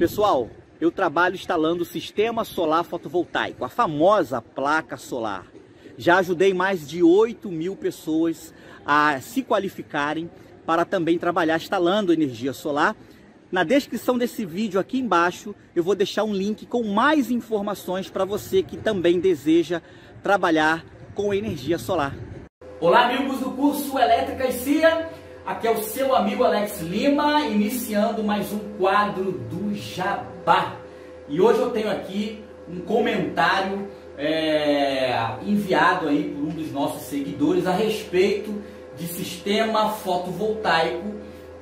Pessoal, eu trabalho instalando o sistema solar fotovoltaico, a famosa placa solar. Já ajudei mais de 8.000 pessoas a se qualificarem para também trabalhar instalando energia solar. Na descrição desse vídeo aqui embaixo eu vou deixar um link com mais informações para você que também deseja trabalhar com energia solar. Olá amigos do curso Elétrica e CIA, aqui é o seu amigo Alex Lima, iniciando mais um quadro do Jabá. E hoje eu tenho aqui um comentário enviado aí por um dos nossos seguidores a respeito de sistema fotovoltaico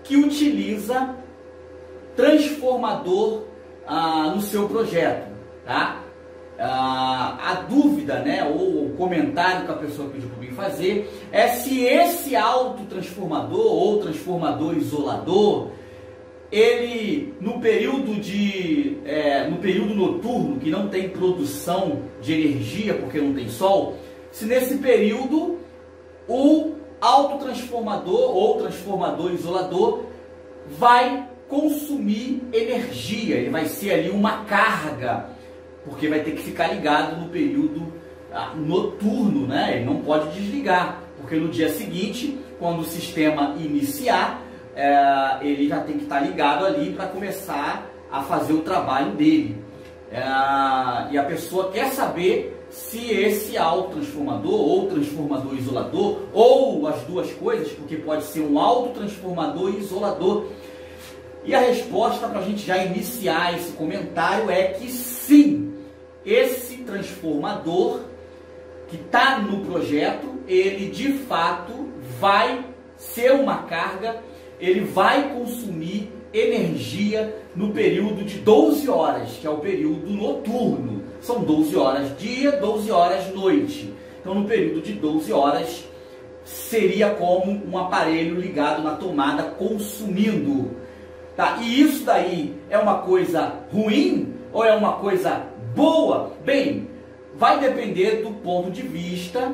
que utiliza transformador no seu projeto, tá? A dúvida, né, ou o comentário que a pessoa pediu para mim fazer é se esse autotransformador ou transformador isolador, ele no período noturno, que não tem produção de energia porque não tem sol, se nesse período o autotransformador ou transformador isolador vai consumir energia, ele vai ser ali uma carga, porque vai ter que ficar ligado no período noturno, né? Ele não pode desligar, porque no dia seguinte, quando o sistema iniciar, ele já tem que estar ligado ali para começar a fazer o trabalho dele. E a pessoa quer saber se esse autotransformador ou transformador isolador, ou as duas coisas, porque pode ser um autotransformador e isolador. E a resposta para a gente já iniciar esse comentário é que sim, esse transformador que está no projeto, ele de fato vai ser uma carga, ele vai consumir energia no período de 12 horas, que é o período noturno. São 12 horas dia, 12 horas noite. Então no período de 12 horas seria como um aparelho ligado na tomada consumindo. Tá? E isso daí é uma coisa ruim ou é uma coisa boa? Bem, vai depender do ponto de vista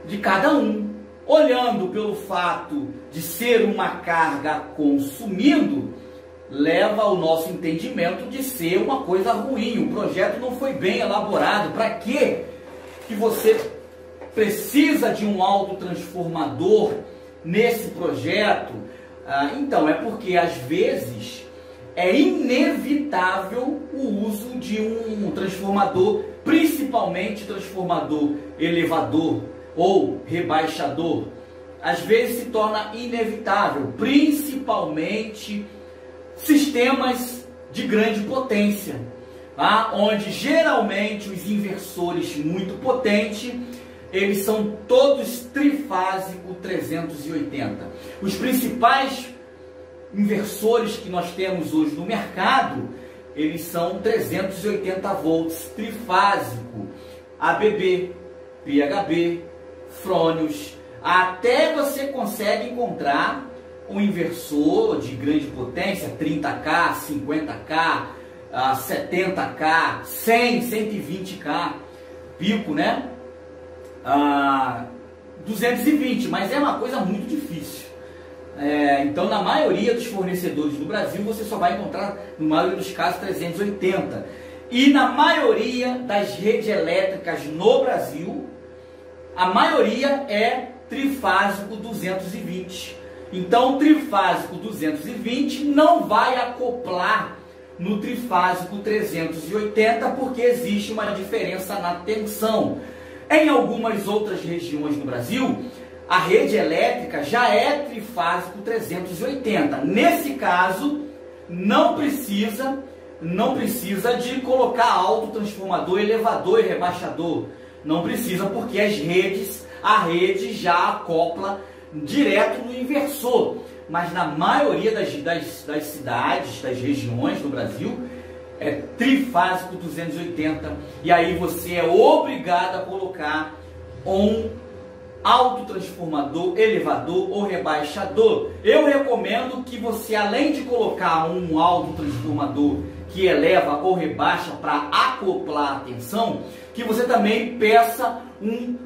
de cada um. Olhando pelo fato de ser uma carga consumindo, leva ao nosso entendimento de ser uma coisa ruim. O projeto não foi bem elaborado. Para que você precisa de um autotransformador nesse projeto? Então, é porque às vezes é inevitável o uso de um transformador, principalmente transformador elevador ou rebaixador. Às vezes se torna inevitável, principalmente sistemas de grande potência, tá? Onde geralmente os inversores muito potentes, eles são todos trifásico 380. Os principais inversores que nós temos hoje no mercado, eles são 380 volts trifásico, ABB, PHB, Fronius. Até você consegue encontrar um inversor de grande potência, 30K, 50K, 70K, 100, 120K, pico, né? 220, mas é uma coisa muito difícil. Então, na maioria dos fornecedores do Brasil, você só vai encontrar, no maioria dos casos, 380. E na maioria das redes elétricas no Brasil, a maioria é trifásico 220. Então, o trifásico 220 não vai acoplar no trifásico 380, porque existe uma diferença na tensão. Em algumas outras regiões do Brasil, a rede elétrica já é trifásico 380. Nesse caso, não precisa de colocar autotransformador, elevador e rebaixador. Não precisa, porque a rede já acopla direto no inversor. Mas na maioria das cidades, das regiões do Brasil, é trifásico 280. E aí você é obrigado a colocar um autotransformador, elevador ou rebaixador. Eu recomendo que você, além de colocar um autotransformador que eleva ou rebaixa para acoplar a tensão, que você também peça um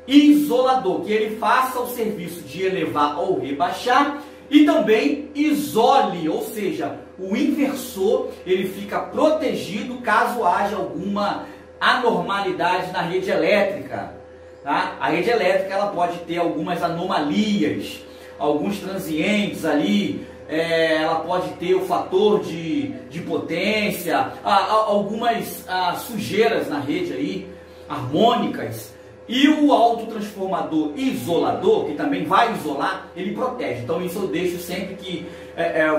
isolador, que ele faça o serviço de elevar ou rebaixar e também isole, ou seja, o inversor ele fica protegido caso haja alguma anormalidade na rede elétrica. Tá? A rede elétrica ela pode ter algumas anomalias, alguns transientes ali, ela pode ter o fator de potência, algumas sujeiras na rede aí, harmônicas. E o autotransformador isolador, que também vai isolar, ele protege. Então isso eu deixo sempre que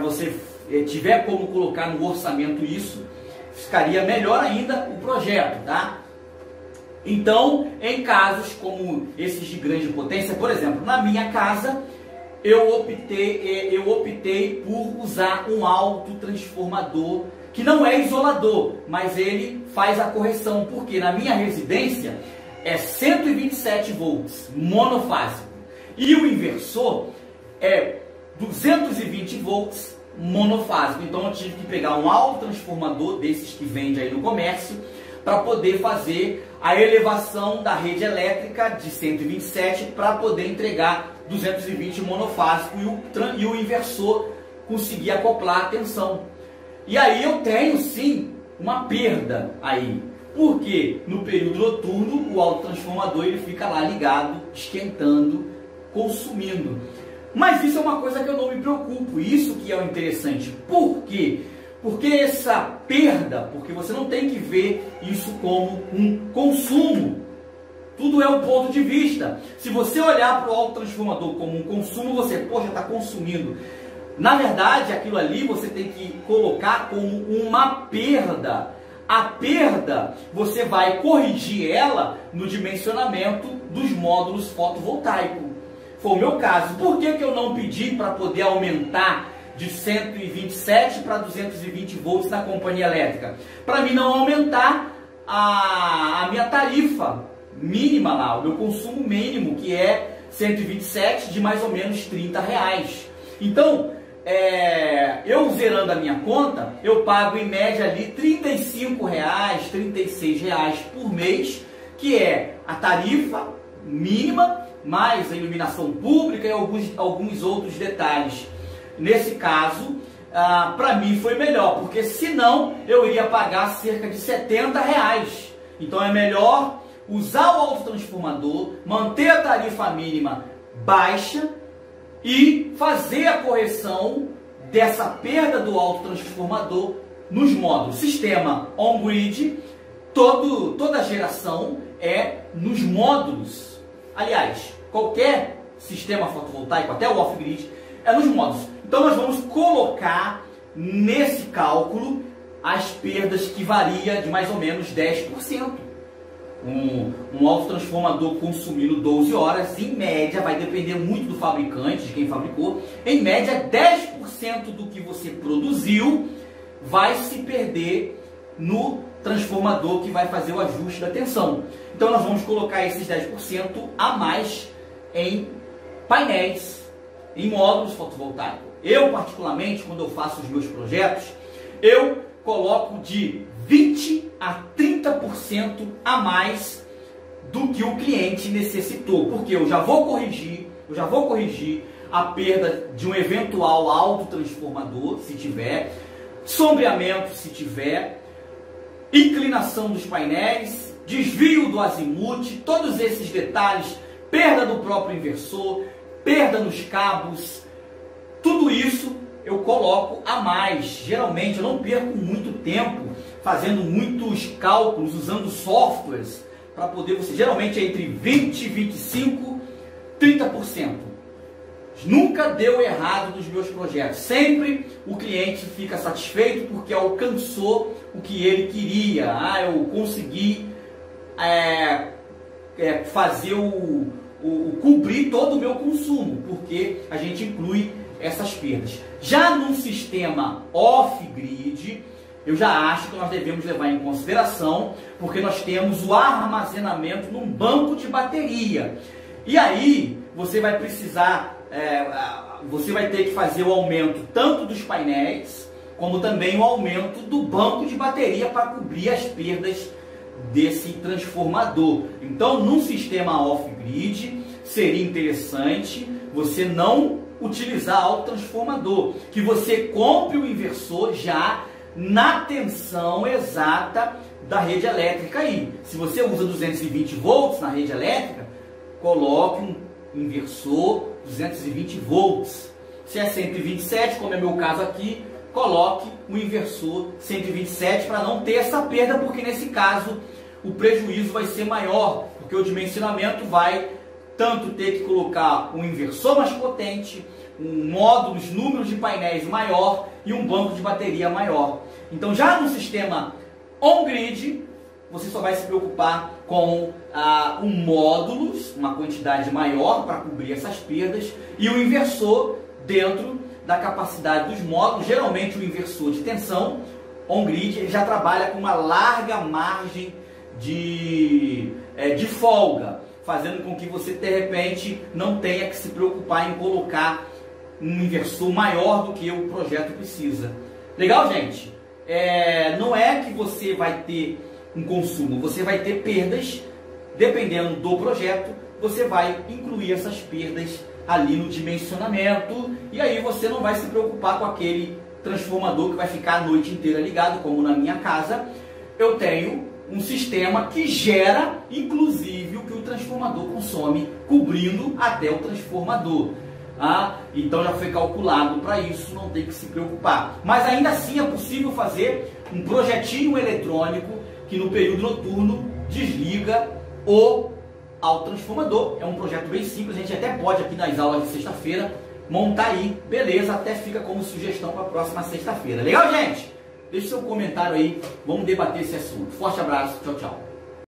você tiver como colocar no orçamento isso, ficaria melhor ainda o projeto, tá? Então, em casos como esses de grande potência, por exemplo, na minha casa, eu optei por usar um autotransformador que não é isolador, mas ele faz a correção, porque na minha residência é 127 volts monofásico e o inversor é 220 volts monofásico. Então eu tive que pegar um autotransformador desses que vende aí no comércio para poder fazer a elevação da rede elétrica de 127 para poder entregar 220 monofásico e o inversor conseguir acoplar a tensão. E aí eu tenho sim uma perda aí, porque no período noturno o autotransformador ele fica lá ligado, esquentando, consumindo. Mas isso é uma coisa que eu não me preocupo, isso que é o interessante. Por quê? Porque essa perda, porque você não tem que ver isso como um consumo. Tudo é um ponto de vista. Se você olhar para o autotransformador como um consumo, você, poxa, está consumindo. Na verdade, aquilo ali você tem que colocar como uma perda. A perda, você vai corrigir ela no dimensionamento dos módulos fotovoltaicos. Foi o meu caso. Por que eu não pedi para poder aumentar de 127 para 220 volts na companhia elétrica? Para mim não aumentar a minha tarifa mínima lá, o meu consumo mínimo, que é 127 de mais ou menos R$30. Então, eu zerando a minha conta, eu pago em média ali R$35, R$36 por mês, que é a tarifa mínima, mais a iluminação pública e alguns outros detalhes. Nesse caso, para mim foi melhor, porque senão eu iria pagar cerca de R$70. Então é melhor usar o autotransformador, manter a tarifa mínima baixa e fazer a correção dessa perda do autotransformador nos módulos. Sistema on-grid, toda a geração é nos módulos. Aliás, qualquer sistema fotovoltaico, até o off-grid, é nos módulos. Então nós vamos colocar nesse cálculo as perdas que varia de mais ou menos 10%. Um autotransformador consumindo 12 horas, em média, vai depender muito do fabricante, de quem fabricou, em média 10% do que você produziu vai se perder no transformador que vai fazer o ajuste da tensão. Então nós vamos colocar esses 10% a mais em painéis, em módulos fotovoltaicos. Eu particularmente, quando eu faço os meus projetos, eu coloco de 20 a 30% a mais do que o cliente necessitou, porque eu já vou corrigir a perda de um eventual autotransformador, se tiver, sombreamento, se tiver, inclinação dos painéis, desvio do azimuth, todos esses detalhes, perda do próprio inversor, perda nos cabos, tudo isso eu coloco a mais. Geralmente eu não perco muito tempo fazendo muitos cálculos, usando softwares, para poder você, geralmente é entre 20, 25, 30%. Nunca deu errado nos meus projetos. Sempre o cliente fica satisfeito porque alcançou o que ele queria. Eu consegui fazer cobrir todo o meu consumo, porque a gente inclui essas perdas. Já num sistema off-grid, eu já acho que nós devemos levar em consideração, porque nós temos o armazenamento num banco de bateria. E aí você vai precisar, você vai ter que fazer o aumento tanto dos painéis, como também o aumento do banco de bateria para cobrir as perdas desse transformador. Então, num sistema off-grid, seria interessante você não utilizar autotransformador, que você compre o inversor já na tensão exata da rede elétrica aí. Se você usa 220 volts na rede elétrica, coloque um inversor 220 volts. Se é 127, como é meu caso aqui, coloque um inversor 127 para não ter essa perda, porque nesse caso o prejuízo vai ser maior, porque o dimensionamento vai tanto ter que colocar um inversor mais potente, um módulo, número de painéis maior e um banco de bateria maior. Então já no sistema on-grid, você só vai se preocupar com um módulo, uma quantidade maior para cobrir essas perdas, e o inversor dentro da capacidade dos módulos. Geralmente o inversor de tensão on-grid ele já trabalha com uma larga margem de folga, fazendo com que você de repente não tenha que se preocupar em colocar um inversor maior do que o projeto precisa. Legal, gente? Não é que você vai ter um consumo, você vai ter perdas, dependendo do projeto, você vai incluir essas perdas ali no dimensionamento, e aí você não vai se preocupar com aquele transformador que vai ficar a noite inteira ligado, como na minha casa. Eu tenho um sistema que gera, inclusive, o que o transformador consome, cobrindo até o transformador. Então já foi calculado para isso, não tem que se preocupar. Mas ainda assim é possível fazer um projetinho eletrônico que no período noturno desliga o autotransformador. É um projeto bem simples, a gente até pode aqui nas aulas de sexta-feira montar aí, beleza, até fica como sugestão para a próxima sexta-feira. Legal, gente? Deixe seu comentário aí, vamos debater esse assunto. Forte abraço, tchau, tchau.